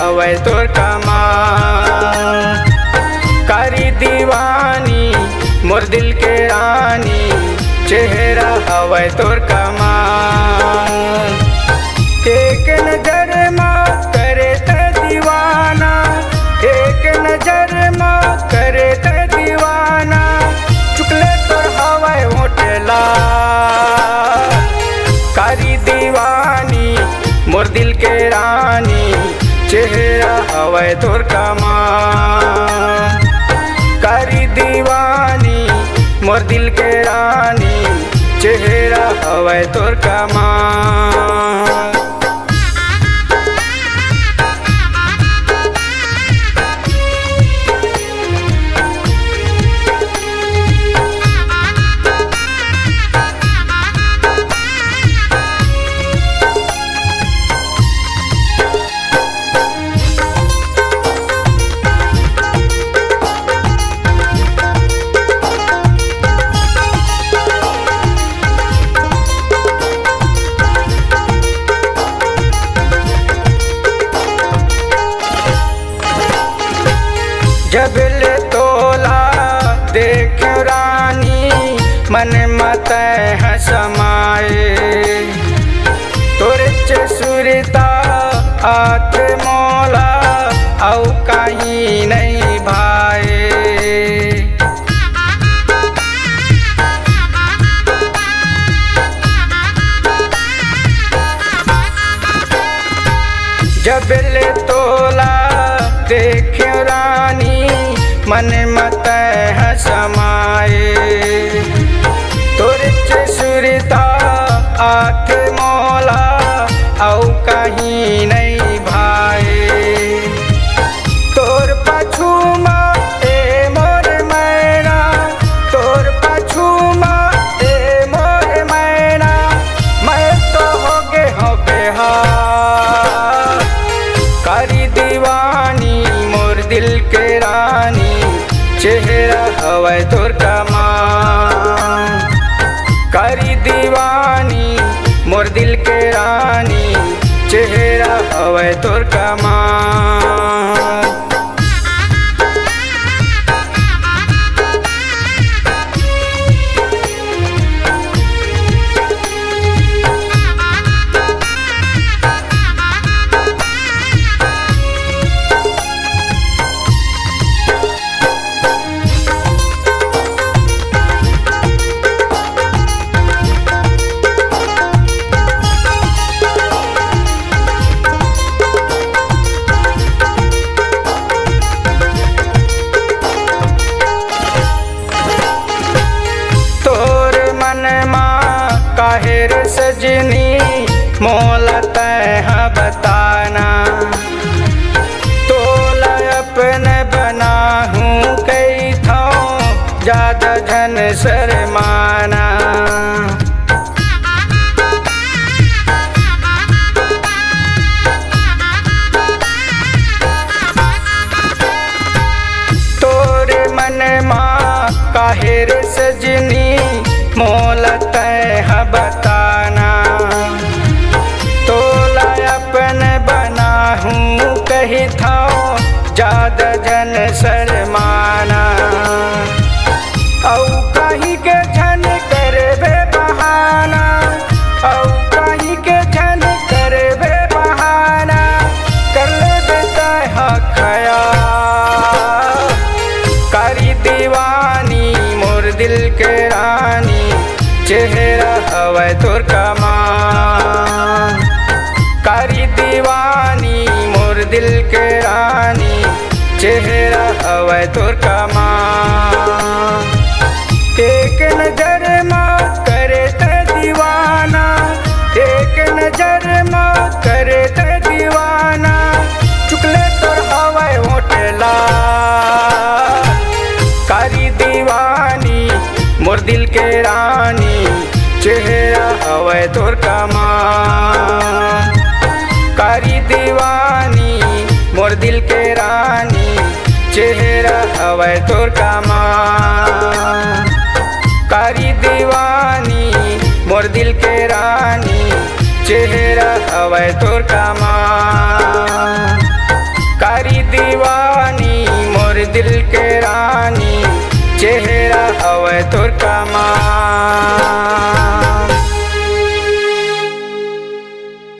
हवै तोर कमाल। कारी दीवानी मोर दिल के रानी, चेहरा हवै तोर कमाल। एक नजर माँ करे त दीवाना, एक नजर माँ करे त दीवाना, चुकले तोर हवै होटला। कारी दीवानी मोर दिल के रानी, चेहरा हवै तोर कमाल। कारी दीवानी मोर दिल के रानी, चेहरा हवै तोर कमाल। जब ले तोला देख रानी, मन मत है समाए। तोरे चसुरता आत मौला, औ कहीं नहीं भाए। जब ले तोला देख रानी, मन मत है समाए। तोरे चसुरता आठ मौला, औ कहीं नहीं भाए। तोर पछुमा ए मोर मैना, तोर पछुमा ए मोर मैना, मैं तो होगे हो बेहाल। कारी दीवानी मोर दिल के रानी, चेहरा हवै तोर कमाल। कारी दीवानी मोर दिल के रानी, चेहरा हवै तोर कमाल। काहेर सजनी मोलत है बताना, तोला अपन बना हूँ कई थो, ज्यादा धन शर्माना। तोरे मन माँ काहेर सजनी मोलत है बताना, तोला अपन बना हूँ कही था, ज्यादा जन शर्माना। औ कहीं के झन करबे बहाना, औ कहीं के झन करबे बहाना, कर लेबे तह खयाल। कारी दीवानी मोर दिल के रानी, चेहरा हवै तोर कमाल। कारी दीवानी मोर दिल के रानी, चेहरा हवै तोर कमाल। एक नजर माँ करे त दीवाना, एक नजर माँ करे त दीवाना, चुकले तोर हवै होटला। कारी दीवानी मोर दिल के रानी, चेहरा हवै तोर कमाल। कारी दीवानी मोर दिल के रानी, चेहरा हवै तोर कमाल। कारी दीवानी मोर दिल के रानी, चेहरा हवै तोर कमाल।